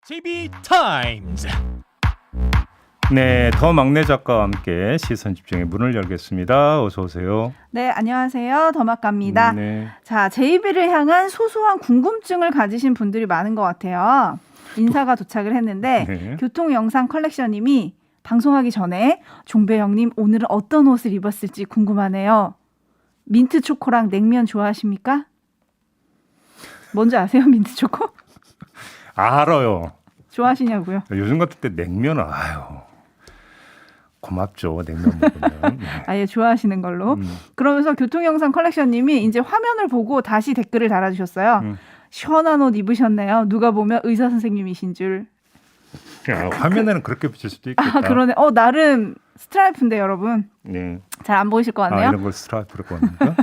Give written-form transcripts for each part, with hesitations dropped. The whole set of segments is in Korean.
JB타임즈. 네, 더 막내 작가와 함께 시선 집중의 문을 열겠습니다. 어서 오세요. 네, 안녕하세요. 더막갑니다. 네. 자, JB를 향한 소소한 궁금증을 가지신 분들이 많은 것 같아요. 인사가 도착을 했는데 네. 교통영상 컬렉션님이 방송하기 전에 종배 형님 오늘은 어떤 옷을 입었을지 궁금하네요. 민트 초코랑 냉면 좋아하십니까? 뭔지 아세요? 민트 초코? 알아요. 좋아하시냐고요? 요즘 같은 때 냉면은 고맙죠. 냉면 먹으면. 네. 아예 좋아하시는 걸로. 그러면서 교통영상 컬렉션님이 이제 화면을 보고 다시 댓글을 달아주셨어요. 시원한 옷 입으셨네요. 누가 보면 의사 선생님이신 줄. 화면에는 그렇게 비칠 수도 있겠다. 아, 그러네. 나름 스트라이프인데 여러분. 네. 잘 안 보이실 것 같네요. 이런 걸 스트라이프로 보니까.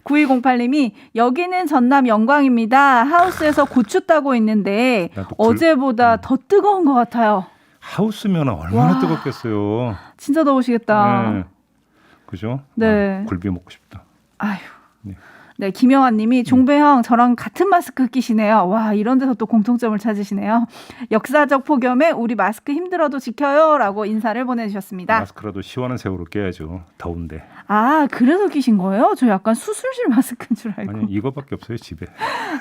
9208님이 여기는 전남 영광입니다. 하우스에서 고추 따고 있는데 어제보다 더 뜨거운 것 같아요. 하우스면 얼마나 와. 뜨겁겠어요. 진짜 더우시겠다. 네. 그죠? 네. 굴비 먹고 싶다. 아휴. 네. 네, 김영환님이 종배형 저랑 같은 마스크 끼시네요. 와, 이런 데서 또 공통점을 찾으시네요. 역사적 폭염에 우리 마스크 힘들어도 지켜요라고 인사를 보내주셨습니다. 마스크라도 시원한 색으로 껴야죠. 더운데. 아, 그래서 끼신 거예요? 저 약간 수술실 마스크인 줄 알고. 아니 이거밖에 없어요 집에.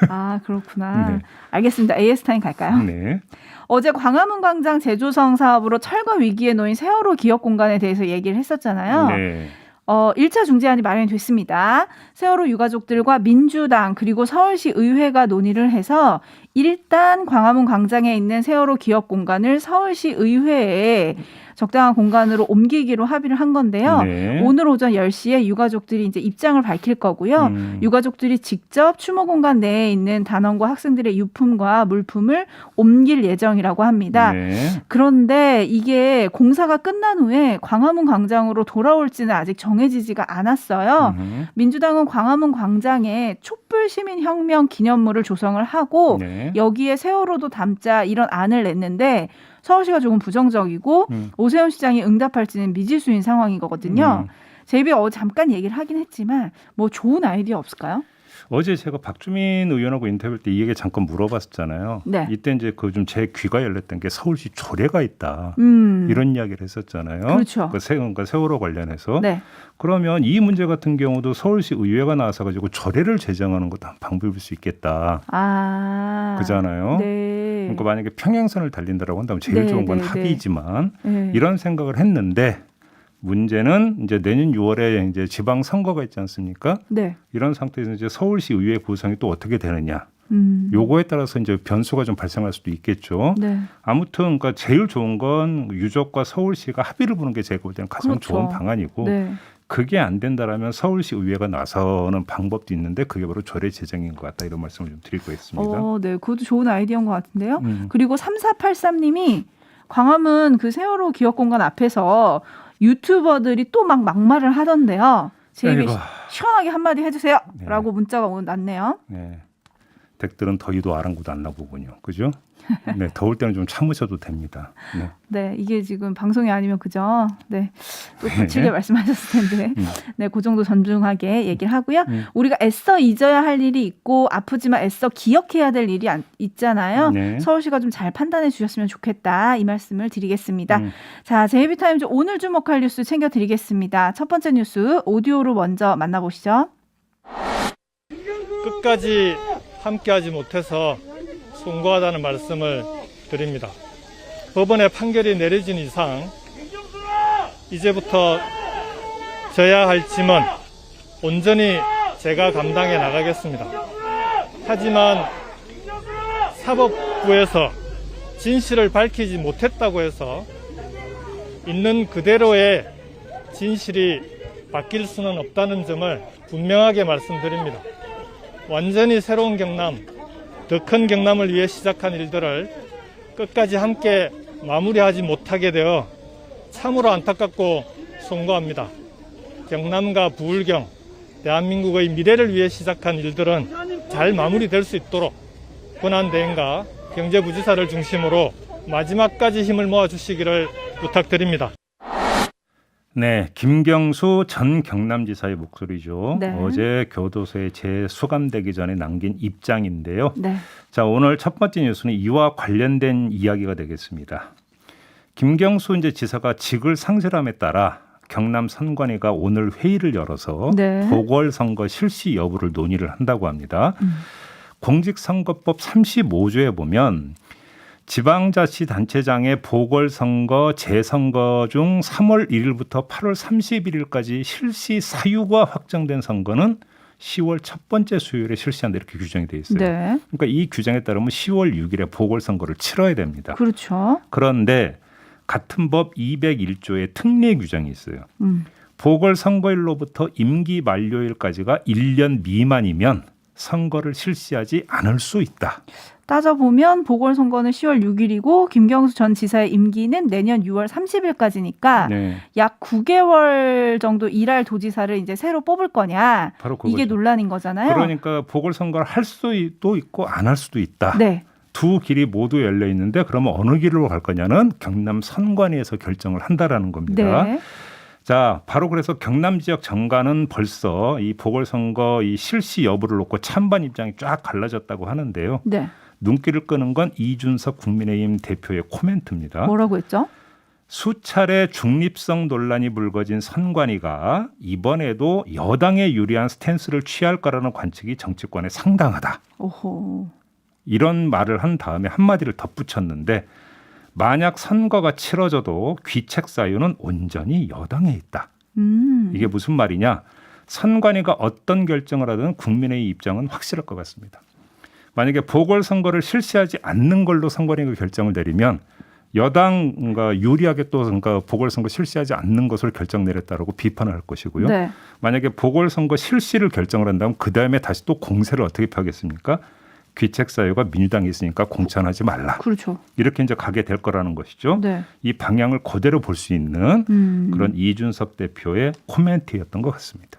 아, 그렇구나. 네. 알겠습니다. AS 타임 갈까요? 네. 어제 광화문 광장 재조성 사업으로 철거 위기에 놓인 세월호 기억 공간에 대해서 얘기를 했었잖아요. 네. 1차 중재안이 마련이 됐습니다. 세월호 유가족들과 민주당 그리고 서울시 의회가 논의를 해서 일단 광화문 광장에 있는 세월호 기억 공간을 서울시 의회에 적당한 공간으로 옮기기로 합의를 한 건데요. 네. 오늘 오전 10시에 유가족들이 이제 입장을 밝힐 거고요. 유가족들이 직접 추모 공간 내에 있는 단원과 학생들의 유품과 물품을 옮길 예정이라고 합니다. 네. 그런데 이게 공사가 끝난 후에 광화문 광장으로 돌아올지는 아직 정해지지가 않았어요. 민주당은 광화문 광장에 촛불 시민혁명 기념물을 조성을 하고 네. 여기에 세월호도 담자 이런 안을 냈는데 서울시가 조금 부정적이고 오세훈 시장이 응답할지는 미지수인 상황인 거거든요. 제이비 잠깐 얘기를 하긴 했지만 뭐 좋은 아이디어 없을까요? 어제 제가 박주민 의원하고 인터뷰할 때 이 얘기 잠깐 물어봤었잖아요. 네. 이때 이제 그 좀 제 귀가 열렸던 게 서울시 조례가 있다. 이런 이야기를 했었잖아요. 그렇죠. 그러니까 세월호 관련해서. 네. 그러면 이 문제 같은 경우도 서울시 의회가 나서 가지고 조례를 제정하는 것도 한 방법일 수 있겠다. 아. 그잖아요. 네. 그러니까 만약에 평행선을 달린다라고 한다면 제일 네, 좋은 건 네, 합의지만 네. 이런 생각을 했는데 문제는 이제 내년 6월에 이제 지방 선거가 있지 않습니까? 네. 이런 상태에서 이제 서울시 의회 구성이 또 어떻게 되느냐. 요거에 따라서 이제 변수가 좀 발생할 수도 있겠죠. 네. 아무튼 그러니까 제일 좋은 건 유족과 서울시가 합의를 보는 게 제가 볼 때는 가장 그렇죠. 좋은 방안이고 네. 그게 안 된다라면 서울시 의회가 나서는 방법도 있는데 그게 바로 조례 제정인 것 같다 이런 말씀을 좀 드리고 있습니다. 네. 그것도 좋은 아이디어인 것 같은데요. 그리고 3483님이 광화문 그 세월호 기억공간 앞에서 유튜버들이 또 막 막말을 하던데요. 제이비 아이고. 시원하게 한마디 해주세요. 네. 라고 문자가 오늘 왔네요. 네. 댁들은 더위도 아랑곳 안 나보군요. 그죠? 네, 더울 때는 좀 참으셔도 됩니다. 네. 네, 이게 지금 방송이 아니면 그죠? 네, 또 거칠게 말씀하셨을 텐데, 네, 그 정도 존중하게 얘기를 하고요. 우리가 애써 잊어야 할 일이 있고 아프지만 애써 기억해야 될 일이 있잖아요. 네. 서울시가 좀 잘 판단해 주셨으면 좋겠다 이 말씀을 드리겠습니다. 자, JB타임즈 오늘 주목할 뉴스 챙겨드리겠습니다. 첫 번째 뉴스 오디오로 먼저 만나보시죠. 끝까지 함께하지 못해서 송구하다는 말씀을 드립니다. 법원의 판결이 내려진 이상 이제부터 져야 할 짐은 온전히 제가 감당해 나가겠습니다. 하지만 사법부에서 진실을 밝히지 못했다고 해서 있는 그대로의 진실이 바뀔 수는 없다는 점을 분명하게 말씀드립니다. 완전히 새로운 경남, 더 큰 경남을 위해 시작한 일들을 끝까지 함께 마무리하지 못하게 되어 참으로 안타깝고 송구합니다. 경남과 부울경, 대한민국의 미래를 위해 시작한 일들은 잘 마무리될 수 있도록 권한대행과 경제부지사를 중심으로 마지막까지 힘을 모아주시기를 부탁드립니다. 네, 김경수 전 경남지사의 목소리죠. 네. 어제 교도소에 재수감되기 전에 남긴 입장인데요. 네. 자, 오늘 첫 번째 뉴스는 이와 관련된 이야기가 되겠습니다. 김경수 이제 지사가 직을 상실함에 따라 경남 선관위가 오늘 회의를 열어서 네. 보궐선거 실시 여부를 논의를 한다고 합니다. 공직선거법 35조에 보면 지방자치단체장의 보궐선거, 재선거 중 3월 1일부터 8월 31일까지 실시 사유가 확정된 선거는 10월 첫 번째 수요일에 실시한다 이렇게 규정이 되어 있어요. 네. 그러니까 이 규정에 따르면 10월 6일에 보궐선거를 치러야 됩니다. 그렇죠. 그런데 같은 법 201조의 특례 규정이 있어요. 보궐선거일로부터 임기 만료일까지가 1년 미만이면 선거를 실시하지 않을 수 있다. 따져보면 보궐선거는 10월 6일이고 김경수 전 지사의 임기는 내년 6월 30일까지니까 네, 약 9개월 정도 일할 도지사를 이제 새로 뽑을 거냐. 바로 그거죠. 이게 논란인 거잖아요. 그러니까 보궐선거를 할 수도 있고 안 할 수도 있다. 네. 두 길이 모두 열려 있는데 그러면 어느 길로 갈 거냐는 경남 선관위에서 결정을 한다라는 겁니다. 네. 자, 바로 그래서 경남 지역 정가는 벌써 이 보궐선거 이 실시 여부를 놓고 찬반 입장이 쫙 갈라졌다고 하는데요. 네. 눈길을 끄는 건 이준석 국민의힘 대표의 코멘트입니다. 뭐라고 했죠? 수차례 중립성 논란이 불거진 선관위가 이번에도 여당에 유리한 스탠스를 취할 거라는 관측이 정치권에 상당하다. 오호. 이런 말을 한 다음에 한마디를 덧붙였는데 만약 선거가 치러져도 귀책 사유는 온전히 여당에 있다. 이게 무슨 말이냐? 선관위가 어떤 결정을 하든 국민의 입장은 확실할 것 같습니다. 만약에 보궐선거를 실시하지 않는 걸로 선관위가 결정을 내리면 여당과 유리하게 또 그러니까 보궐선거 실시하지 않는 것을 결정 내렸다라고 비판을 할 것이고요. 네. 만약에 보궐선거 실시를 결정을 한다면 그다음에 다시 또 공세를 어떻게 펴겠습니까? 귀책 사유가 민주당에 있으니까 공천하지 말라. 그렇죠. 이렇게 이제 가게 될 거라는 것이죠. 네. 이 방향을 그대로 볼 수 있는 그런 이준석 대표의 코멘트였던 것 같습니다.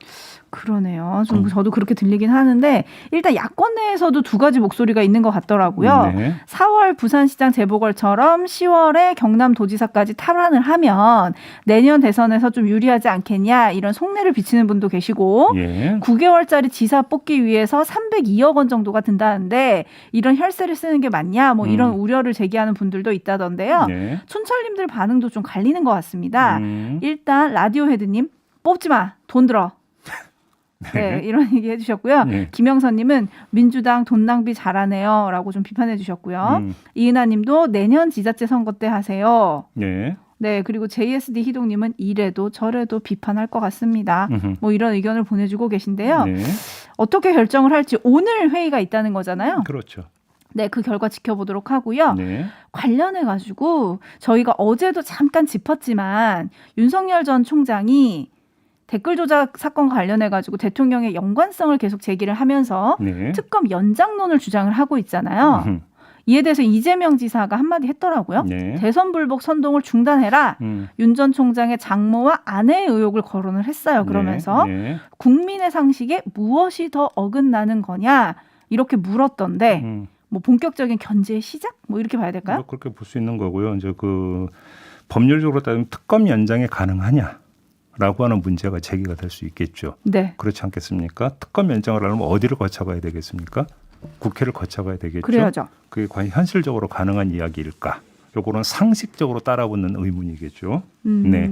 그러네요. 저도 그렇게 들리긴 하는데 일단 야권 내에서도 두 가지 목소리가 있는 것 같더라고요. 네. 4월 부산시장 재보궐처럼 10월에 경남도지사까지 탈환을 하면 내년 대선에서 좀 유리하지 않겠냐 이런 속내를 비치는 분도 계시고 예. 9개월짜리 지사 뽑기 위해서 302억 원 정도가 든다는데 이런 혈세를 쓰는 게 맞냐 뭐 이런 우려를 제기하는 분들도 있다던데요. 네. 촌철님들 반응도 좀 갈리는 것 같습니다. 일단 라디오 헤드님 뽑지 마. 돈 들어. 네, 이런 얘기 해주셨고요. 네. 김영선님은 민주당 돈 낭비 잘하네요라고 좀 비판해 주셨고요. 이은하님도 내년 지자체 선거 때 하세요. 네. 네, 그리고 JSD 희동님은 이래도 저래도 비판할 것 같습니다. 뭐 이런 의견을 보내주고 계신데요. 네. 어떻게 결정을 할지 오늘 회의가 있다는 거잖아요. 그렇죠. 네, 그 결과 지켜보도록 하고요. 네. 관련해 가지고 저희가 어제도 잠깐 짚었지만 윤석열 전 총장이 댓글 조작 사건 관련해 가지고 대통령의 연관성을 계속 제기를 하면서 네. 특검 연장론을 주장을 하고 있잖아요. 이에 대해서 이재명 지사가 한마디 했더라고요. 네. 대선 불복 선동을 중단해라. 윤 전 총장의 장모와 아내의 의혹을 거론을 했어요. 그러면서 네. 국민의 상식에 무엇이 더 어긋나는 거냐 이렇게 물었던데 뭐 본격적인 견제의 시작? 뭐 이렇게 봐야 될까요? 뭐 그렇게 볼 수 있는 거고요. 이제 그 법률적으로 따지면 특검 연장이 가능하냐? 라고 하는 문제가 제기가 될 수 있겠죠. 네. 그렇지 않겠습니까? 특검 연장을 하려면 어디를 거쳐가야 되겠습니까? 국회를 거쳐가야 되겠죠. 그래야죠. 그게 과연 현실적으로 가능한 이야기일까? 요거는 상식적으로 따라붙는 의문이겠죠. 네.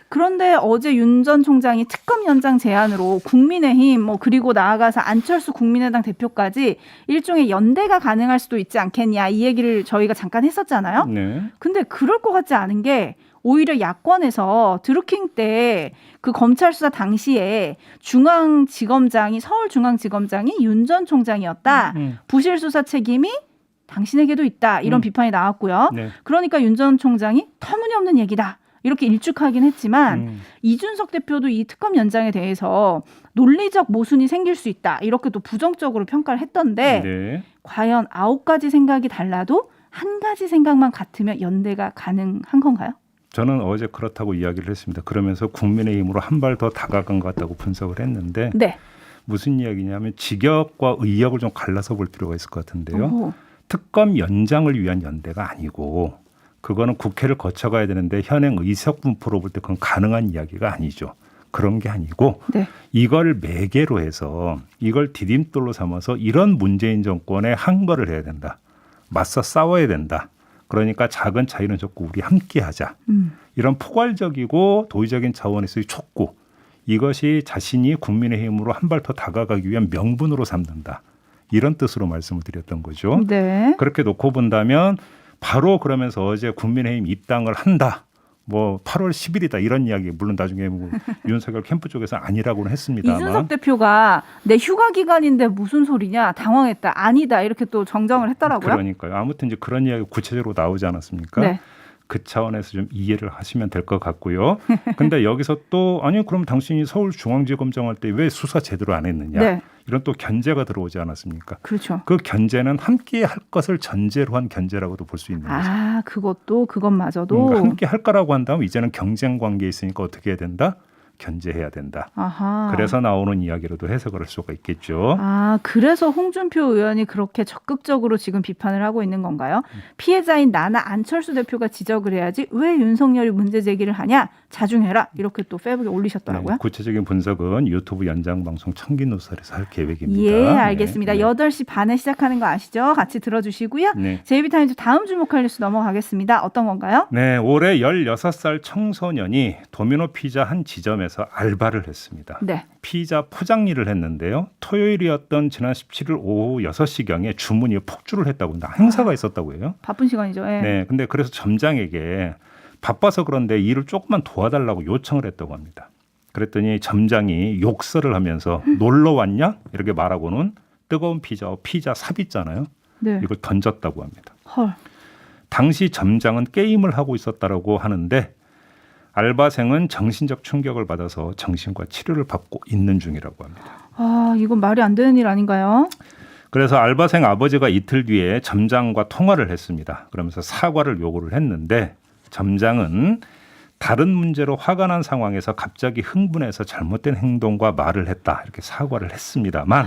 그런데 어제 윤 전 총장이 특검 연장 제안으로 국민의힘 뭐 그리고 나아가서 안철수 국민의당 대표까지 일종의 연대가 가능할 수도 있지 않겠냐 이 얘기를 저희가 잠깐 했었잖아요. 네. 근데 그럴 것 같지 않은 게 오히려 야권에서 드루킹 때 그 검찰 수사 당시에 중앙지검장이 서울중앙지검장이 윤 전 총장이었다. 부실 수사 책임이 당신에게도 있다. 이런 비판이 나왔고요. 네. 그러니까 윤 전 총장이 터무니없는 얘기다. 이렇게 일축하긴 했지만 이준석 대표도 이 특검 연장에 대해서 논리적 모순이 생길 수 있다. 이렇게 또 부정적으로 평가를 했던데 네. 과연 9가지 생각이 달라도 한 가지 생각만 같으면 연대가 가능한 건가요? 저는 어제 그렇다고 이야기를 했습니다. 그러면서 국민의힘으로 한 발 더 다가간 것 같다고 분석을 했는데 네. 무슨 이야기냐면 직역과 의역을 좀 갈라서 볼 필요가 있을 것 같은데요. 오. 특검 연장을 위한 연대가 아니고 그거는 국회를 거쳐가야 되는데 현행 의석 분포로 볼 때 그건 가능한 이야기가 아니죠. 그런 게 아니고 네. 이걸 매개로 해서 이걸 디딤돌로 삼아서 이런 문재인 정권에 항거를 해야 된다. 맞서 싸워야 된다. 그러니까 작은 차이는 적고 우리 함께하자. 이런 포괄적이고 도의적인 차원에서의 촉구. 이것이 자신이 국민의힘으로 한 발 더 다가가기 위한 명분으로 삼는다. 이런 뜻으로 말씀을 드렸던 거죠. 네. 그렇게 놓고 본다면 바로 그러면서 어제 국민의힘 입당을 한다. 뭐 8월 10일이다 이런 이야기 물론 나중에 뭐 윤석열 캠프 쪽에서 아니라고는 했습니다만 이준석 대표가 내 휴가 기간인데 무슨 소리냐 당황했다 아니다 이렇게 또 정정을 했더라고요. 그러니까요. 아무튼 이제 그런 이야기 구체적으로 나오지 않았습니까? 네. 그 차원에서 좀 이해를 하시면 될 것 같고요. 근데 여기서 또 아니 그럼 당신이 서울중앙지검장 할 때 왜 수사 제대로 안 했느냐? 네. 이런 또 견제가 들어오지 않았습니까? 그렇죠. 그 견제는 함께 할 것을 전제로 한 견제라고도 볼 수 있는 거죠. 아 그것마저도 그러니까 함께 할 거라고 한다면 이제는 경쟁 관계에 있으니까 어떻게 해야 된다? 견제해야 된다. 아하. 그래서 나오는 이야기로도 해석을 할 수가 있겠죠. 아 그래서 홍준표 의원이 그렇게 적극적으로 지금 비판을 하고 있는 건가요? 피해자인 나나 안철수 대표가 지적을 해야지 왜 윤석열이 문제 제기를 하냐? 자중해라 이렇게 또 페북에 올리셨더라고요. 네, 구체적인 분석은 유튜브 연장 방송 청기누설에서 할 계획입니다. 예, 알겠습니다. 네. 8시 반에 시작하는 거 아시죠? 같이 들어주시고요. 네. 제이비타임즈 다음 주목할 뉴스 넘어가겠습니다. 어떤 건가요? 네, 올해 16살 청소년이 도미노 피자 한 지점에서 알바를 했습니다. 네. 피자 포장 일을 했는데요. 토요일이었던 지난 17일 오후 6시경에 주문이 폭주를 했다고 합니다. 행사가 있었다고 해요. 바쁜 시간이죠. 예. 네, 근데 그래서 점장에게 바빠서 그런데 일을 조금만 도와달라고 요청을 했다고 합니다. 그랬더니 점장이 욕설을 하면서 놀러 왔냐? 이렇게 말하고는 뜨거운 피자 삽 있잖아요. 네. 이걸 던졌다고 합니다. 헐. 당시 점장은 게임을 하고 있었다라고 하는데 알바생은 정신적 충격을 받아서 정신과 치료를 받고 있는 중이라고 합니다. 아, 이건 말이 안 되는 일 아닌가요? 그래서 알바생 아버지가 이틀 뒤에 점장과 통화를 했습니다. 그러면서 사과를 요구를 했는데 점장은 다른 문제로 화가 난 상황에서 갑자기 흥분해서 잘못된 행동과 말을 했다. 이렇게 사과를 했습니다만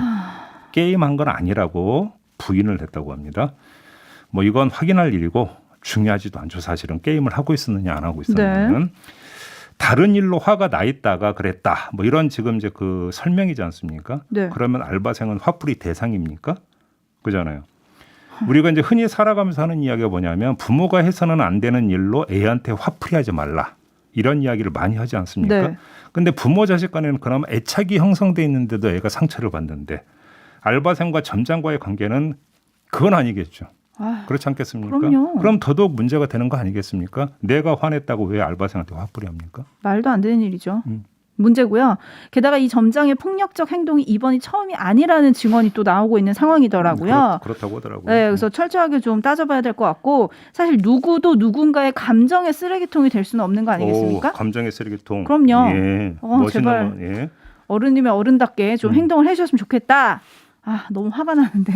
게임한 건 아니라고 부인을 했다고 합니다. 뭐 이건 확인할 일이고 중요하지도 않죠. 사실은 게임을 하고 있었느냐 안 하고 있었느냐는. 네. 다른 일로 화가 나 있다가 그랬다. 뭐 이런 지금 이제 그 설명이지 않습니까? 네. 그러면 알바생은 화풀이 대상입니까? 그잖아요. 우리가 이제 흔히 살아가면서 하는 이야기가 뭐냐면 부모가 해서는 안 되는 일로 애한테 화풀이하지 말라. 이런 이야기를 많이 하지 않습니까? 네. 근데 부모 자식 간에는 그나마 애착이 형성돼 있는데도 애가 상처를 받는데 알바생과 점장과의 관계는 그건 아니겠죠. 아, 그렇지 않겠습니까? 그럼요. 그럼 더더욱 문제가 되는 거 아니겠습니까? 내가 화냈다고 왜 알바생한테 화풀이 합니까? 말도 안 되는 일이죠. 문제고요. 게다가 이 점장의 폭력적 행동이 이번이 처음이 아니라는 증언이 또 나오고 있는 상황이더라고요. 그렇다고 하더라고요. 네, 그래서 철저하게 좀 따져봐야 될 것 같고 사실 누구도 누군가의 감정의 쓰레기통이 될 수는 없는 거 아니겠습니까? 오, 감정의 쓰레기통. 그럼요. 예, 제발. 멋있는 거. 예. 어른이면 어른답게 좀 행동을 해주셨으면 좋겠다. 아, 너무 화가 나는데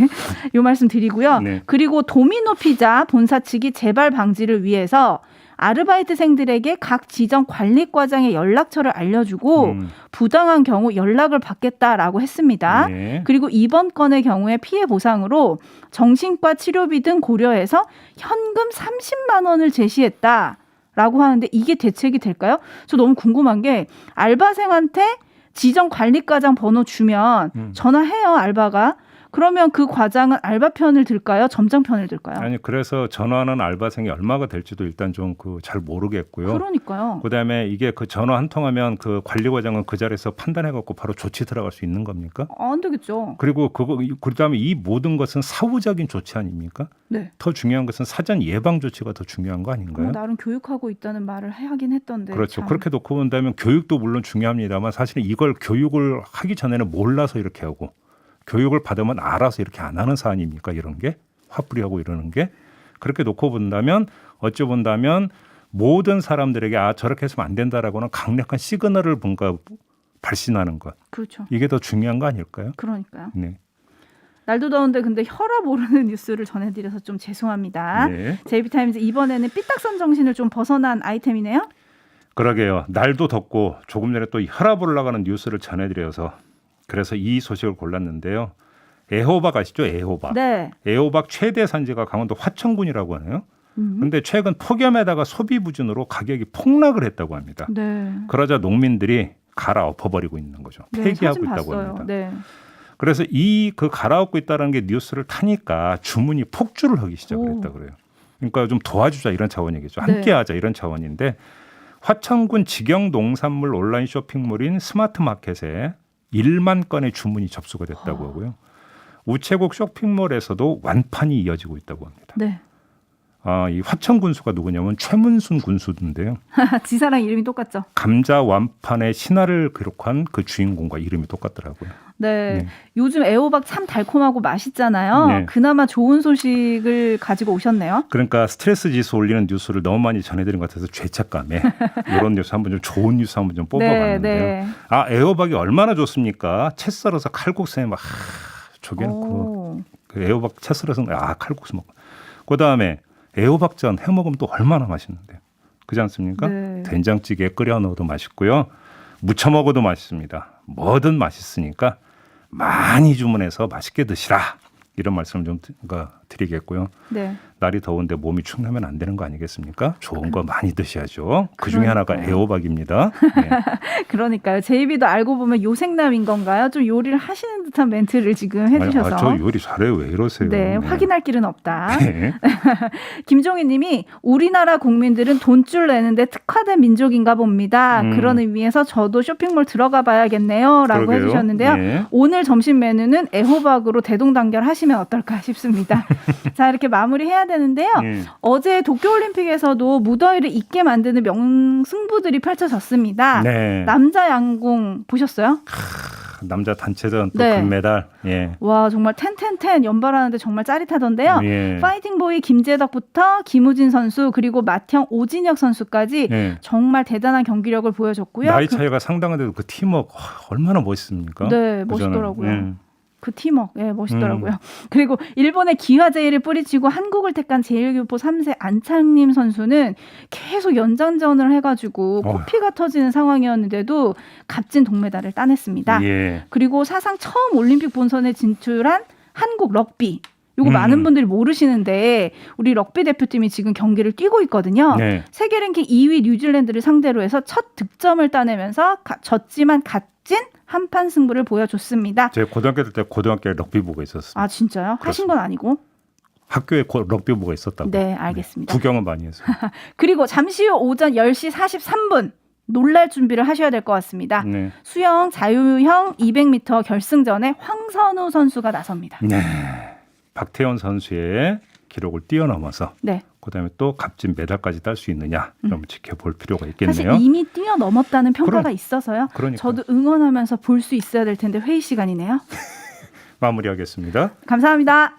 이 말씀 드리고요. 네. 그리고 도미노 피자 본사 측이 재발 방지를 위해서 아르바이트생들에게 각 지점 관리과장의 연락처를 알려주고 부당한 경우 연락을 받겠다라고 했습니다. 네. 그리고 이번 건의 경우에 피해 보상으로 정신과 치료비 등 고려해서 현금 30만 원을 제시했다라고 하는데 이게 대책이 될까요? 저 너무 궁금한 게 알바생한테 지점 관리과장 번호 주면 전화해요, 알바가. 그러면 그 과장은 알바 편을 들까요? 점장 편을 들까요? 아니 그래서 전화하는 알바생이 얼마가 될지도 일단 좀 그 잘 모르겠고요. 그러니까요. 그다음에 이게 그 전화 한 통하면 그 관리과장은 그 자리에서 판단해 갖고 바로 조치 들어갈 수 있는 겁니까? 안 되겠죠. 그리고 그다음에 이 모든 것은 사후적인 조치 아닙니까? 네. 더 중요한 것은 사전 예방 조치가 더 중요한 거 아닌가요? 나름 교육하고 있다는 말을 하긴 했던데. 그렇죠. 참. 그렇게 놓고 본다면 교육도 물론 중요합니다만 사실은 이걸 교육을 하기 전에는 몰라서 이렇게 하고 교육을 받으면 알아서 이렇게 안 하는 사안입니까? 이런 게 화풀이하고 이러는 게 그렇게 놓고 본다면 어찌 본다면 모든 사람들에게 저렇게 해서는 안 된다라고는 강력한 시그널을 뭔가 발신하는 것. 그렇죠. 이게 더 중요한 거 아닐까요? 그러니까요. 네. 날도 더운데 근데 혈압 오르는 뉴스를 전해드려서 좀 죄송합니다. 네. 제이비타임즈 이번에는 삐딱선 정신을 좀 벗어난 아이템이네요. 그러게요. 날도 덥고 조금 전에 또 혈압 올라가는 뉴스를 전해드려서 그래서 이 소식을 골랐는데요. 애호박 아시죠? 애호박. 네. 애호박 최대 산지가 강원도 화천군이라고 하네요. 근데 최근 폭염에다가 소비 부진으로 가격이 폭락을 했다고 합니다. 네. 그러자 농민들이 갈아엎어버리고 있는 거죠. 네, 폐기하고 사진 있다고 봤어요. 합니다. 네. 그래서 그 갈아엎고 있다는 게 뉴스를 타니까 주문이 폭주를 하기 시작을 했다 그래요. 그러니까 좀 도와주자 이런 차원이겠죠. 함께하자 이런 차원인데 화천군 직영 농산물 온라인 쇼핑몰인 스마트마켓에 1만 건의 주문이 접수가 됐다고 하고요. 우체국 쇼핑몰에서도 완판이 이어지고 있다고 합니다. 네. 이 화천 군수가 누구냐면 최문순 군수인데요. 지사랑 이름이 똑같죠. 감자 완판의 신화를 기록한 그 주인공과 이름이 똑같더라고요. 네. 네. 요즘 애호박 참 달콤하고 맛있잖아요. 네. 그나마 좋은 소식을 가지고 오셨네요. 그러니까 스트레스 지수 올리는 뉴스를 너무 많이 전해드린 것 같아서 죄책감에 이런 뉴스 한번 좀 좋은 뉴스 한번 좀 뽑아봤는데요. 네. 애호박이 얼마나 좋습니까? 채 썰어서 칼국수에 막 조개놓고 그 애호박 채 썰어서 칼국수 먹고 그다음에 애호박전 해 먹으면 또 얼마나 맛있는데요. 그렇지 않습니까? 네. 된장찌개에 끓여 넣어도 맛있고요. 무쳐 먹어도 맛있습니다. 뭐든 맛있으니까 많이 주문해서 맛있게 드시라. 이런 말씀을 좀 드리겠고요. 네. 날이 더운데 몸이 축나면 안 되는 거 아니겠습니까? 좋은 거 많이 드셔야죠. 그중에 하나가 애호박입니다. 네. 그러니까요. 제이비도 알고 보면 요생남인 건가요? 좀 요리를 하시는 듯한 멘트를 지금 해주셔서. 저 요리 잘해요. 왜 이러세요? 네, 확인할 길은 없다. 네. 김종희 님이 우리나라 국민들은 돈줄 내는데 특화된 민족인가 봅니다. 그런 의미에서 저도 쇼핑몰 들어가 봐야겠네요. 라고 그러게요. 해주셨는데요. 네. 오늘 점심 메뉴는 애호박으로 대동단결 하시면 어떨까 싶습니다. 자, 이렇게 마무리해야 되는데요. 어제 도쿄올림픽에서도 무더위를 잊게 만드는 명승부들이 펼쳐졌습니다. 네. 남자 양궁 보셨어요? 남자 단체전 또 네. 금메달. 예. 와, 정말 10 연발하는데 정말 짜릿하던데요. 예. 파이팅보이 김재덕부터 김우진 선수 그리고 맏형 오진혁 선수까지 예. 정말 대단한 경기력을 보여줬고요. 나이 차이가 상당한데도 그 팀워크 얼마나 멋있습니까? 네, 그저는. 멋있더라고요. 예. 그 팀워크, 예, 멋있더라고요. 그리고 일본의 기화제이를 뿌리치고 한국을 택한 제1교포 3세 안창림 선수는 계속 연장전을 해가지고 코피가 터지는 상황이었는데도 값진 동메달을 따냈습니다. 예. 그리고 사상 처음 올림픽 본선에 진출한 한국 럭비. 요거 많은 분들이 모르시는데 우리 럭비 대표팀이 지금 경기를 뛰고 있거든요. 네. 세계 랭킹 2위 뉴질랜드를 상대로 해서 첫 득점을 따내면서 졌지만 값진 한판 승부를 보여줬습니다. 제가 고등학교 때 고등학교에 럭비부가 있었습니다. 아, 진짜요? 하신 건 아니고? 학교에 럭비부가 있었다고. 네, 알겠습니다. 구경은 많이 했어요. 그리고 잠시 후 오전 10시 43분 놀랄 준비를 하셔야 될 것 같습니다. 네. 수영 자유형 200m 결승전에 황선우 선수가 나섭니다. 네. 박태원 선수의 기록을 뛰어넘어서 네. 그다음에 또 값진 메달까지 딸 수 있느냐 좀 지켜볼 필요가 있겠네요. 사실 이미 뛰어넘었다는 평가가 있어서요. 그러니까요. 저도 응원하면서 볼 수 있어야 될 텐데 회의 시간이네요. 마무리하겠습니다. 감사합니다.